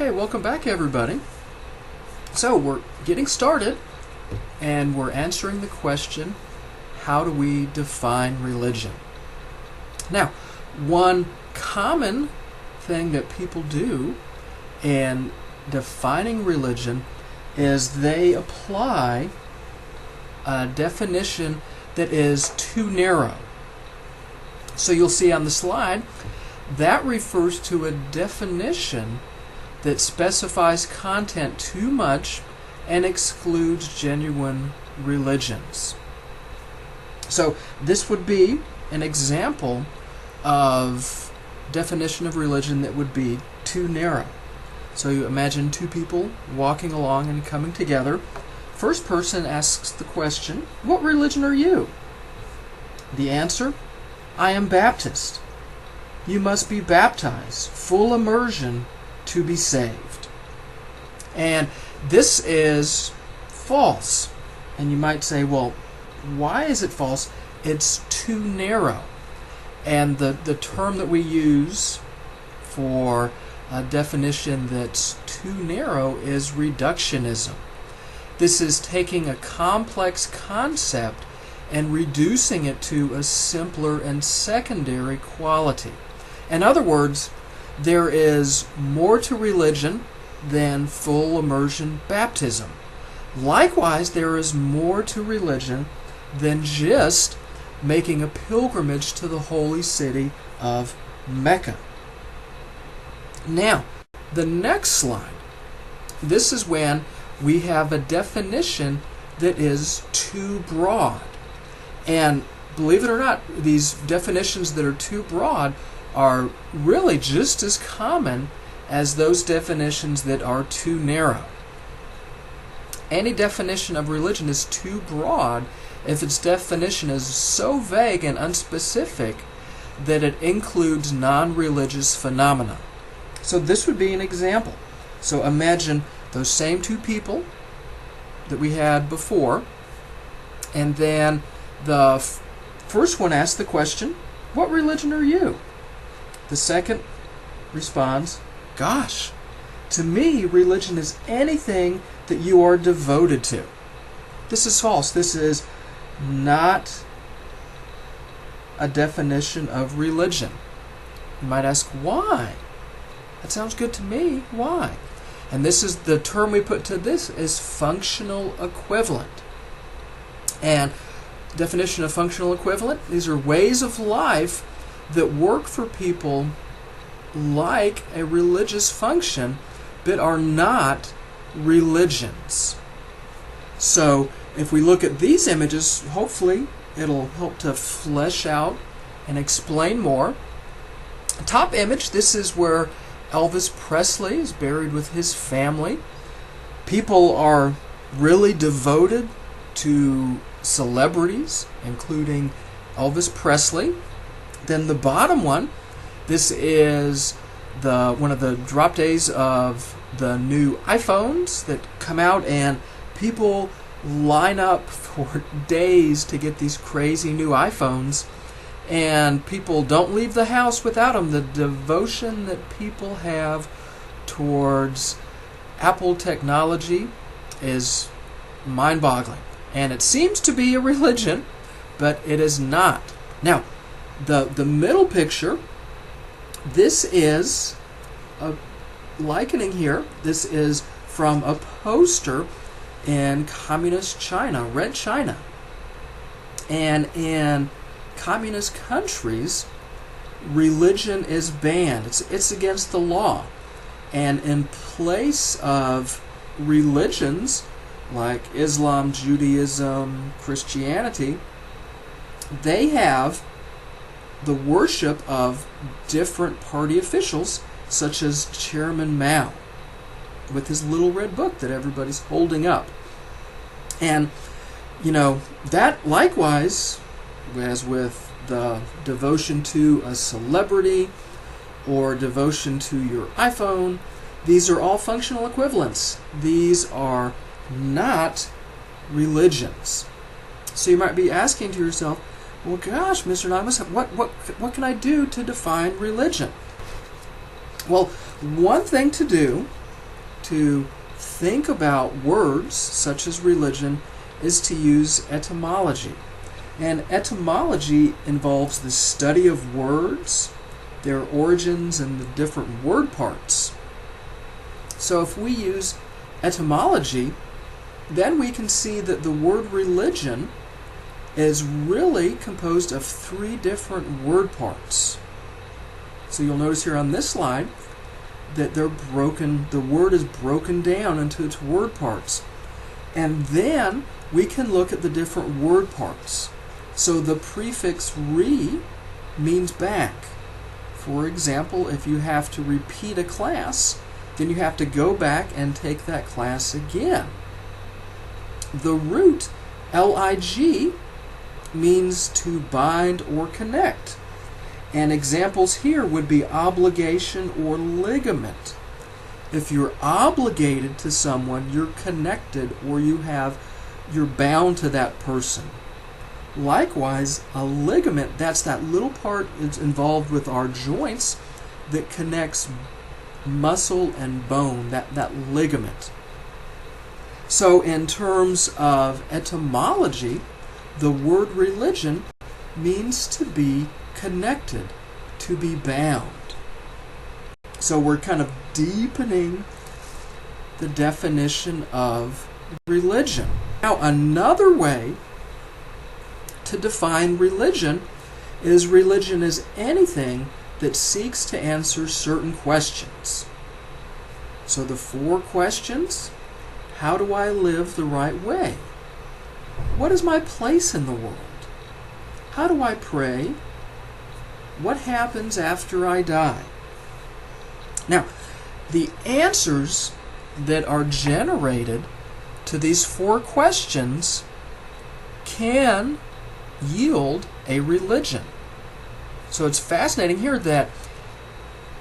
Okay, welcome back everybody. So we're getting started and we're answering the question, how do we define religion? Now, one common thing that people do in defining religion is they apply a definition that is too narrow. So you'll see on the slide, that refers to a definition that specifies content too much and excludes genuine religions. So this would be an example of definition of religion that would be too narrow. So you imagine two people walking along and coming together. First person asks the question, "What religion are you?" The answer, "I am Baptist." "You must be baptized, full immersion, to be saved." And this is false. And you might say, well, why is it false? It's too narrow. And the term that we use for a definition that's too narrow is reductionism. This is taking a complex concept and reducing it to a simpler and secondary quality. In other words, there is more to religion than full immersion baptism. Likewise, there is more to religion than just making a pilgrimage to the holy city of Mecca. Now, the next slide. This is when we have a definition that is too broad. And believe it or not, these definitions that are too broad are really just as common as those definitions that are too narrow. Any definition of religion is too broad if its definition is so vague and unspecific that it includes non-religious phenomena. So this would be an example. So imagine those same two people that we had before, and then the first one asks the question, "What religion are you?" The second responds, "Gosh, to me, religion is anything that you are devoted to." This is false. This is not a definition of religion. You might ask, why? That sounds good to me. Why? And this is the term we put to this is functional equivalent. And definition of functional equivalent, these are ways of life that work for people like a religious function but are not religions. So if we look at these images, hopefully it'll help to flesh out and explain more. Top image, this is where Elvis Presley is buried with his family. People are really devoted to celebrities, including Elvis Presley. Then the bottom one, this is one of the drop days of the new iPhones that come out, and people line up for days to get these crazy new iPhones, and people don't leave the house without them. The devotion that people have towards Apple technology is mind-boggling, and it seems to be a religion, but it is not. Now, the middle picture, this is a likening here. This is from a poster in communist China, Red China. And in communist countries, religion is banned. It's against the law. And in place of religions like Islam, Judaism, Christianity, they have the worship of different party officials, such as Chairman Mao, with his little red book that everybody's holding up. And, that likewise, as with the devotion to a celebrity or devotion to your iPhone, these are all functional equivalents. These are not religions. So you might be asking to yourself, well, gosh, Mr. Anonymous, what can I do to define religion? Well, one thing to do to think about words such as religion is to use etymology. And etymology involves the study of words, their origins, and the different word parts. So if we use etymology, then we can see that the word religion is really composed of 3 different word parts. So you'll notice here on this slide that the word is broken down into its word parts. And then we can look at the different word parts. So the prefix re means back. For example, if you have to repeat a class, then you have to go back and take that class again. The root lig means to bind or connect. And examples here would be obligation or ligament. If you're obligated to someone, you're connected, or you're bound to that person. Likewise, a ligament, that's that little part that's involved with our joints that connects muscle and bone, that ligament. So in terms of etymology, the word religion means to be connected, to be bound. So we're kind of deepening the definition of religion. Now, another way to define religion is anything that seeks to answer certain questions. So the 4 questions: how do I live the right way? What is my place in the world? How do I pray? What happens after I die? Now, the answers that are generated to these 4 questions can yield a religion. So it's fascinating here that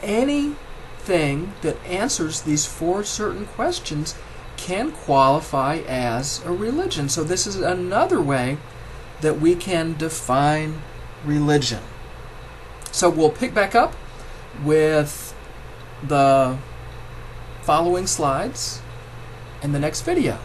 anything that answers these 4 certain questions can qualify as a religion. So this is another way that we can define religion. So we'll pick back up with the following slides in the next video.